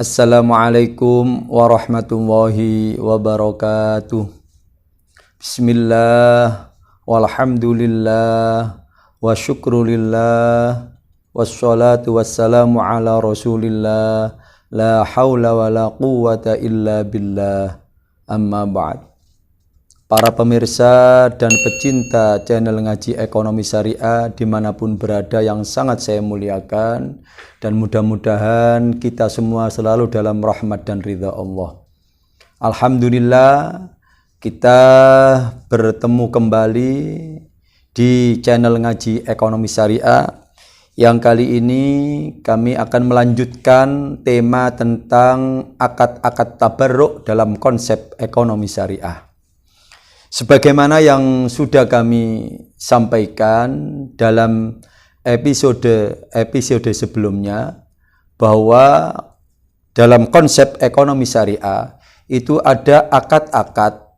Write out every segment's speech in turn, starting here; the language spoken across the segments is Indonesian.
Assalamualaikum warahmatullahi wabarakatuh. Bismillah, walhamdulillah, wa syukrulillah, wassalatu wassalamu ala rasulillah, la hawla wa la quwwata illa billah, amma ba'd. Para pemirsa dan pecinta channel Ngaji Ekonomi Syariah dimanapun berada yang sangat saya muliakan, dan mudah-mudahan kita semua selalu dalam rahmat dan ridha Allah. Alhamdulillah, kita bertemu kembali di channel Ngaji Ekonomi Syariah yang kali ini kami akan melanjutkan tema tentang akad-akad tabarruk dalam konsep ekonomi syariah. Sebagaimana yang sudah kami sampaikan dalam episode sebelumnya, bahwa dalam konsep ekonomi syariah itu ada akad-akad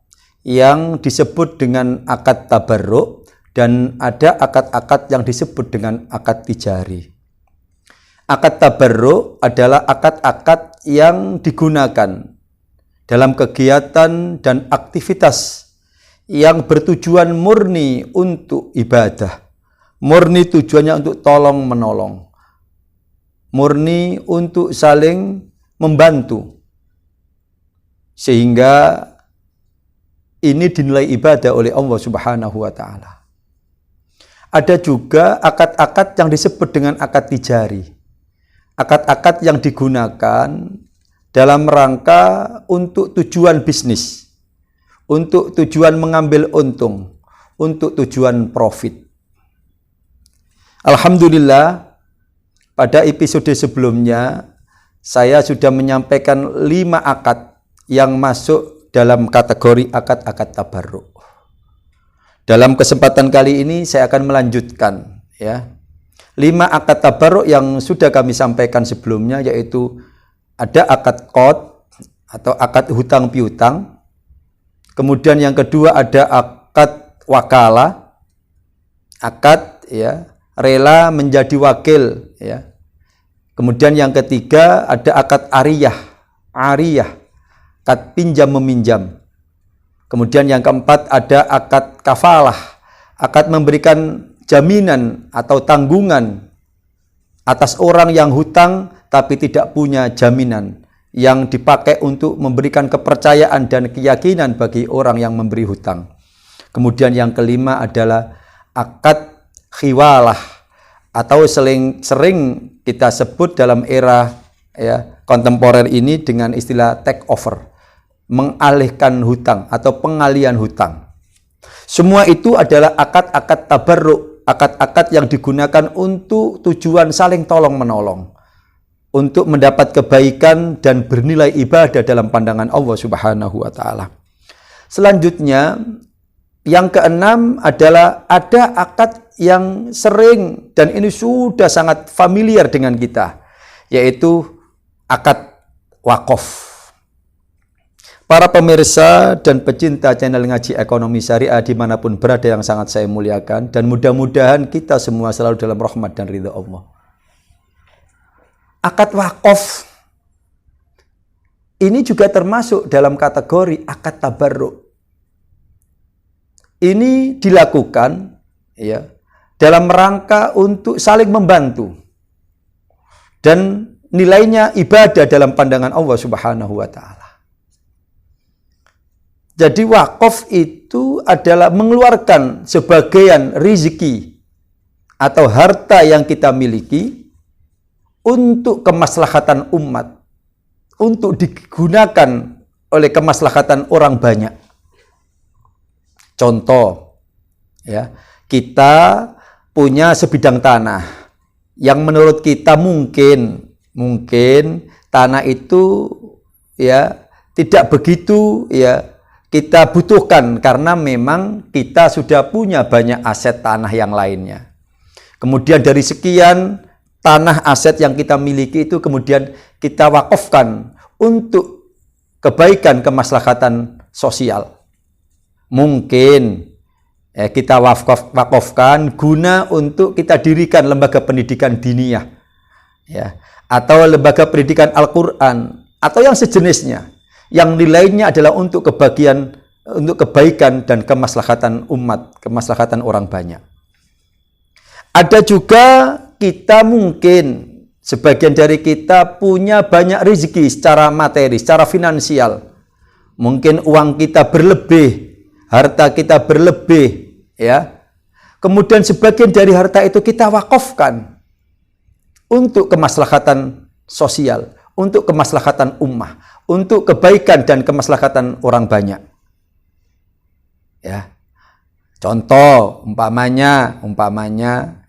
yang disebut dengan akad tabarruk dan ada akad-akad yang disebut dengan akad tijari. Akad tabarruk adalah akad-akad yang digunakan dalam kegiatan dan aktivitas yang bertujuan murni untuk ibadah, murni tujuannya untuk tolong menolong, murni untuk saling membantu, sehingga ini dinilai ibadah oleh Allah Subhanahu wa Ta'ala. Ada juga akad-akad yang disebut dengan akad tijari, akad-akad yang digunakan dalam rangka untuk tujuan bisnis, untuk tujuan mengambil untung, untuk tujuan profit. Alhamdulillah, pada episode sebelumnya saya sudah menyampaikan 5 akad yang masuk dalam kategori akad-akad tabarruk. Dalam kesempatan kali ini saya akan melanjutkan 5 akad tabarruk yang sudah kami sampaikan sebelumnya, yaitu ada akad qard atau akad hutang piutang. Kemudian yang kedua ada akad wakalah, akad rela menjadi wakil, Kemudian yang ketiga ada akad ariyah, akad pinjam meminjam. Kemudian yang keempat ada akad kafalah, akad memberikan jaminan atau tanggungan atas orang yang hutang tapi tidak punya jaminan, yang dipakai untuk memberikan kepercayaan dan keyakinan bagi orang yang memberi hutang. Kemudian yang kelima adalah akad khiwalah, atau sering kita sebut dalam era kontemporer ini dengan istilah take over, mengalihkan hutang atau pengalihan hutang. Semua itu adalah akad-akad tabarruk, akad-akad yang digunakan untuk tujuan saling tolong menolong, untuk mendapat kebaikan dan bernilai ibadah dalam pandangan Allah Subhanahu wa Ta'ala. Selanjutnya, yang keenam adalah ada akad yang sering dan ini sudah sangat familiar dengan kita, yaitu akad wakaf. Para pemirsa dan pecinta channel Ngaji Ekonomi Syariah dimanapun berada yang sangat saya muliakan, dan mudah-mudahan kita semua selalu dalam rahmat dan ridha Allah. Akad wakaf ini juga termasuk dalam kategori akad tabarruk. Ini dilakukan dalam rangka untuk saling membantu, dan nilainya ibadah dalam pandangan Allah Subhanahu wa Ta'ala. Jadi wakaf itu adalah mengeluarkan sebagian rezeki atau harta yang kita miliki untuk kemaslahatan umat, untuk digunakan oleh kemaslahatan orang banyak. Contoh, kita punya sebidang tanah yang menurut kita mungkin tanah itu tidak begitu kita butuhkan, karena memang kita sudah punya banyak aset tanah yang lainnya. Kemudian dari sekian tanah aset yang kita miliki itu kemudian kita wakafkan untuk kebaikan kemaslahatan sosial. Mungkin kita wakafkan guna untuk kita dirikan lembaga pendidikan diniyah, atau lembaga pendidikan Al-Quran, atau yang sejenisnya, yang nilainya adalah untuk kebaikan dan kemaslahatan umat, kemaslahatan orang banyak. Ada juga kita mungkin, sebagian dari kita punya banyak rezeki secara materi, secara finansial. Mungkin uang kita berlebih, harta kita berlebih, ya. Kemudian sebagian dari harta itu kita wakafkan untuk kemaslahatan sosial, untuk kemaslahatan ummah, untuk kebaikan dan kemaslahatan orang banyak. Ya. Contoh, umpamanya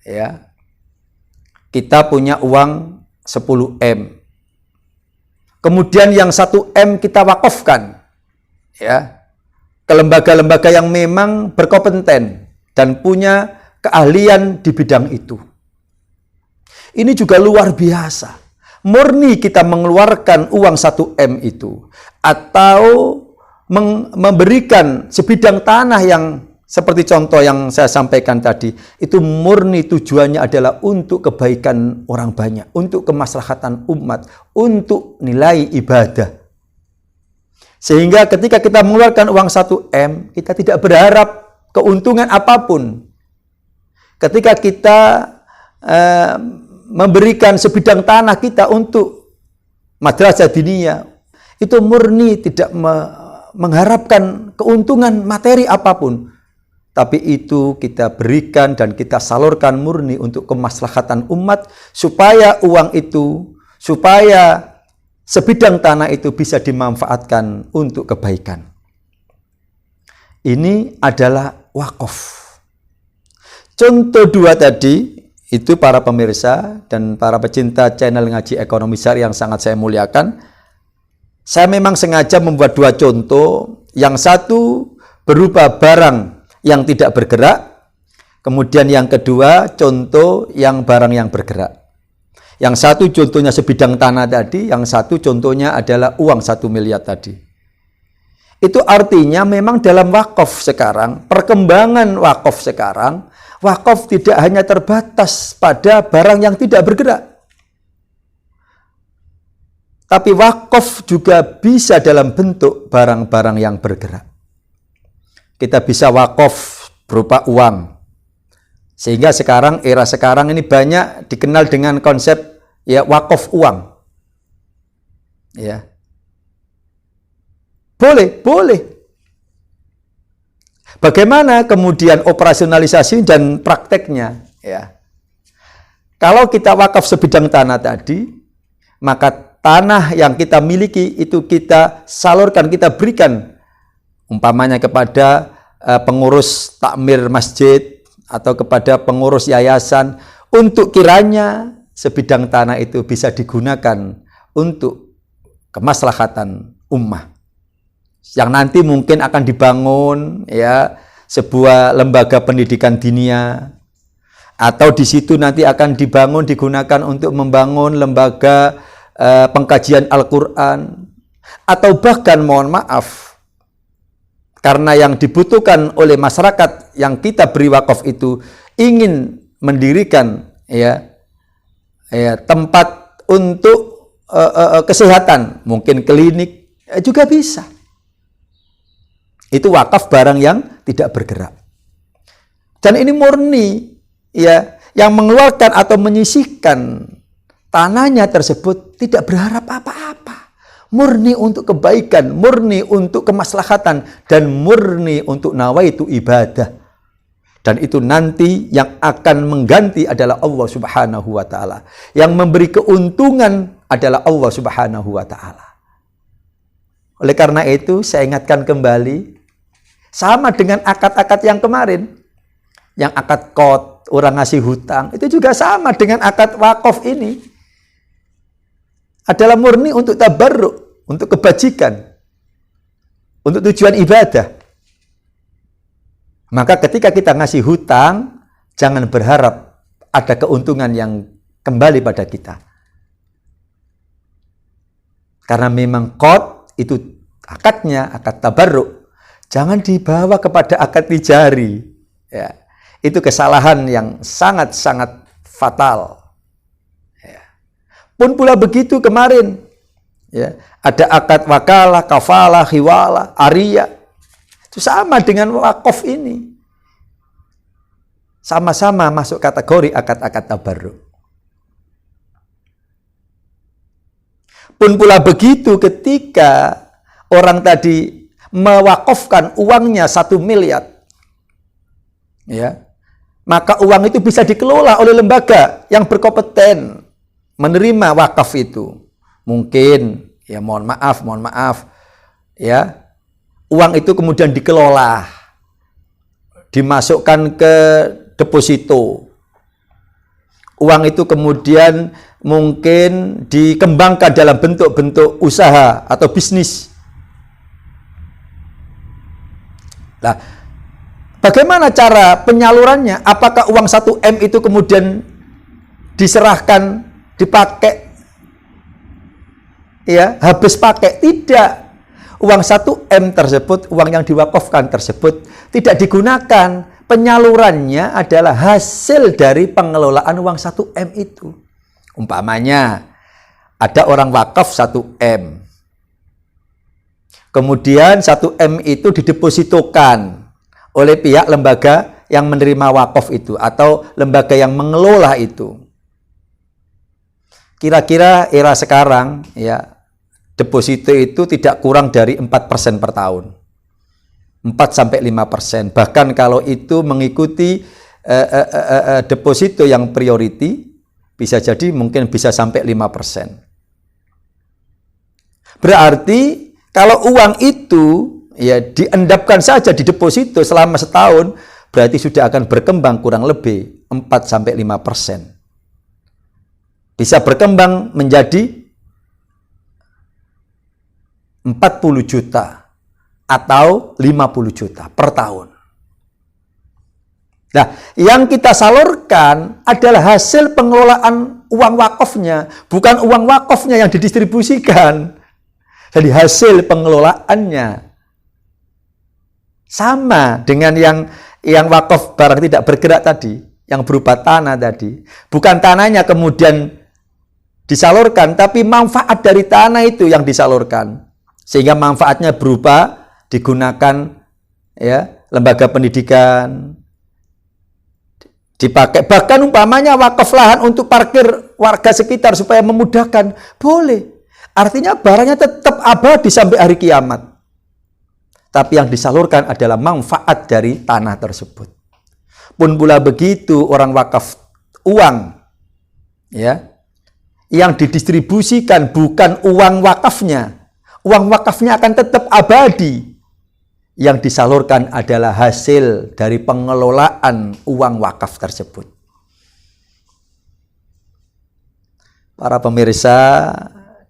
ya. Kita punya uang 10 M. Kemudian yang 1 M kita wakafkan, ya, ke lembaga-lembaga yang memang berkompeten dan punya keahlian di bidang itu. Ini juga luar biasa. Murni kita mengeluarkan uang 1 M itu, atau memberikan sebidang tanah yang seperti contoh yang saya sampaikan tadi, itu murni tujuannya adalah untuk kebaikan orang banyak, untuk kemaslahatan umat, untuk nilai ibadah. Sehingga ketika kita mengeluarkan uang 1 M, kita tidak berharap keuntungan apapun. Ketika kita memberikan sebidang tanah kita untuk madrasah diniyah, itu murni tidak mengharapkan keuntungan materi apapun, tapi itu kita berikan dan kita salurkan murni untuk kemaslahatan umat, supaya uang itu, supaya sebidang tanah itu bisa dimanfaatkan untuk kebaikan. Ini adalah wakaf. Contoh 2 tadi, itu para pemirsa dan para pecinta channel Ngaji Ekonomi Syariah yang sangat saya muliakan. Saya memang sengaja membuat 2 contoh. Yang satu berupa barang yang tidak bergerak. Kemudian yang kedua contoh yang barang yang bergerak. Yang satu contohnya sebidang tanah tadi. Yang satu contohnya adalah uang 1 miliar tadi. Itu artinya memang dalam wakaf sekarang, perkembangan wakaf sekarang, wakaf tidak hanya terbatas pada barang yang tidak bergerak. Tapi wakaf juga bisa dalam bentuk barang-barang yang bergerak. Kita bisa wakaf berupa uang. Sehingga sekarang, era sekarang ini banyak dikenal dengan konsep ya wakaf uang. Ya. Boleh. Bagaimana kemudian operasionalisasi dan prakteknya? Ya. Kalau kita wakaf sebidang tanah tadi, maka tanah yang kita miliki itu kita salurkan, kita berikan umpamanya kepada pengurus takmir masjid atau kepada pengurus yayasan, untuk kiranya sebidang tanah itu bisa digunakan untuk kemaslahatan ummah. Yang nanti mungkin akan dibangun ya sebuah lembaga pendidikan diniyah, atau di situ nanti akan dibangun, digunakan untuk membangun lembaga pengkajian Al-Quran, atau bahkan mohon maaf, karena yang dibutuhkan oleh masyarakat yang kita beri wakaf itu ingin mendirikan tempat untuk kesehatan, mungkin klinik, juga bisa. Itu wakaf barang yang tidak bergerak. Dan ini murni ya, yang mengeluarkan atau menyisihkan tanahnya tersebut tidak berharap apa-apa. Murni untuk kebaikan, murni untuk kemaslahatan, dan murni untuk nawaitu ibadah. Dan itu nanti yang akan mengganti adalah Allah Subhanahu wa Ta'ala. Yang memberi keuntungan adalah Allah Subhanahu wa Ta'ala. Oleh karena itu, saya ingatkan kembali, sama dengan akad-akad yang kemarin. Yang akad qad, orang ngasih hutang, itu juga sama dengan akad wakaf ini. Adalah murni untuk tabarruk, untuk kebajikan, untuk tujuan ibadah. Maka ketika kita ngasih hutang, jangan berharap ada keuntungan yang kembali pada kita. Karena memang qad itu akadnya, akad tabarruk. Jangan dibawa kepada akad tijari. Ya. Itu kesalahan yang sangat-sangat fatal. Ya. Pun pula begitu kemarin, ya, ada akad wakalah, kafalah, hiwalah, ariyah. Itu sama dengan wakaf ini. Sama-sama masuk kategori akad-akad tabarruk. Pun pula begitu ketika orang tadi mewakafkan uangnya 1 miliar. Ya, maka uang itu bisa dikelola oleh lembaga yang berkompeten menerima wakaf itu. Mungkin, ya mohon maaf, ya, uang itu kemudian dikelola, dimasukkan ke deposito. Uang itu kemudian mungkin dikembangkan dalam bentuk-bentuk usaha atau bisnis. Nah, bagaimana cara penyalurannya? Apakah uang 1 M itu kemudian diserahkan, dipakai, ya, habis pakai? Tidak. Uang 1 M tersebut, uang yang diwakafkan tersebut tidak digunakan. Penyalurannya adalah hasil dari pengelolaan uang 1 M itu. Umpamanya, ada orang wakaf 1 M. Kemudian 1 M itu didepositokan oleh pihak lembaga yang menerima wakaf itu atau lembaga yang mengelola itu. Kira-kira era sekarang, ya, deposito itu tidak kurang dari 4% per tahun. 4-5%. Bahkan kalau itu mengikuti deposito yang priority, bisa jadi mungkin bisa sampai 5%. Berarti kalau uang itu, ya, diendapkan saja di deposito selama setahun, berarti sudah akan berkembang kurang lebih 4-5%. Bisa berkembang menjadi 40 juta atau 50 juta per tahun. Nah, yang kita salurkan adalah hasil pengelolaan uang wakafnya, bukan uang wakafnya yang didistribusikan. Jadi hasil pengelolaannya sama dengan yang wakaf barang tidak bergerak tadi, yang berupa tanah tadi. Bukan tanahnya kemudian disalurkan, tapi manfaat dari tanah itu yang disalurkan. Sehingga manfaatnya berupa digunakan, ya, lembaga pendidikan, dipakai, bahkan umpamanya wakaf lahan untuk parkir warga sekitar supaya memudahkan, boleh. Artinya barangnya tetap abadi sampai hari kiamat. Tapi yang disalurkan adalah manfaat dari tanah tersebut. Pun pula begitu orang wakaf uang, ya, yang didistribusikan bukan uang wakafnya. Uang wakafnya akan tetap abadi. Yang disalurkan adalah hasil dari pengelolaan uang wakaf tersebut. Para pemirsa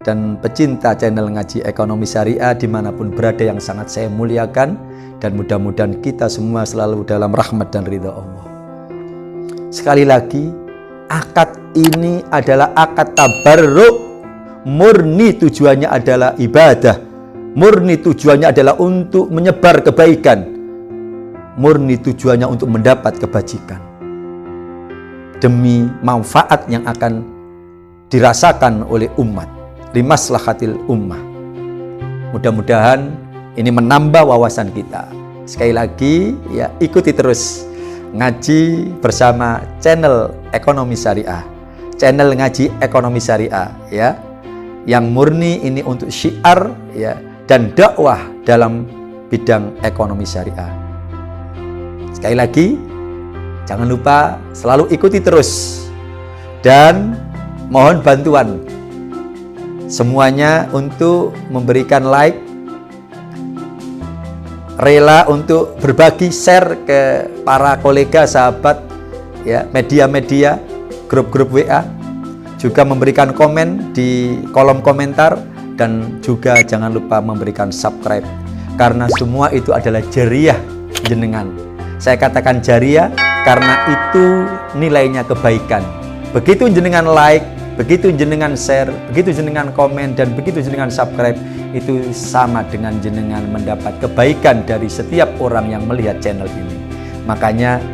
dan pecinta channel Ngaji Ekonomi Syariah dimanapun berada yang sangat saya muliakan, dan mudah-mudahan kita semua selalu dalam rahmat dan ridha Allah. Sekali lagi, akad ini adalah akad tabarruk, murni tujuannya adalah ibadah. Murni tujuannya adalah untuk menyebar kebaikan. Murni tujuannya untuk mendapat kebajikan. Demi manfaat yang akan dirasakan oleh umat. Limaslahatil ummah. Mudah-mudahan ini menambah wawasan kita. Sekali lagi, ya, ikuti terus ngaji bersama channel Ekonomi Syariah. Channel Ngaji Ekonomi Syariah, ya. Yang murni ini untuk syiar, ya, dan dakwah dalam bidang ekonomi syariah. Sekali lagi, jangan lupa selalu ikuti terus dan mohon bantuan semuanya untuk memberikan like, rela untuk berbagi, share ke para kolega, sahabat, ya, media-media, grup-grup WA, juga memberikan komen di kolom komentar. Dan juga jangan lupa memberikan subscribe, karena semua itu adalah jariah jenengan. Saya katakan jariah karena itu nilainya kebaikan. Begitu jenengan like, begitu jenengan share, begitu jenengan komen, dan begitu jenengan subscribe, itu sama dengan jenengan mendapat kebaikan dari setiap orang yang melihat channel ini. Makanya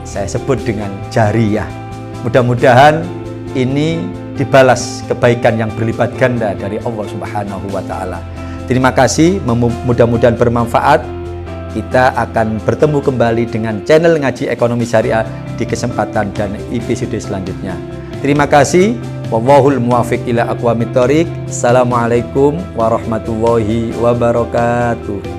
saya sebut dengan jariah. Mudah-mudahan ini dibalas kebaikan yang berlipat ganda dari Allah Subhanahu wa taala. Terima kasih, mudah-mudahan bermanfaat. Kita akan bertemu kembali dengan channel Ngaji Ekonomi Syariah di kesempatan dan episode selanjutnya. Terima kasih. Wallahul muwaffiq ila aqwamit thoriq. Assalamualaikum warahmatullahi wabarakatuh.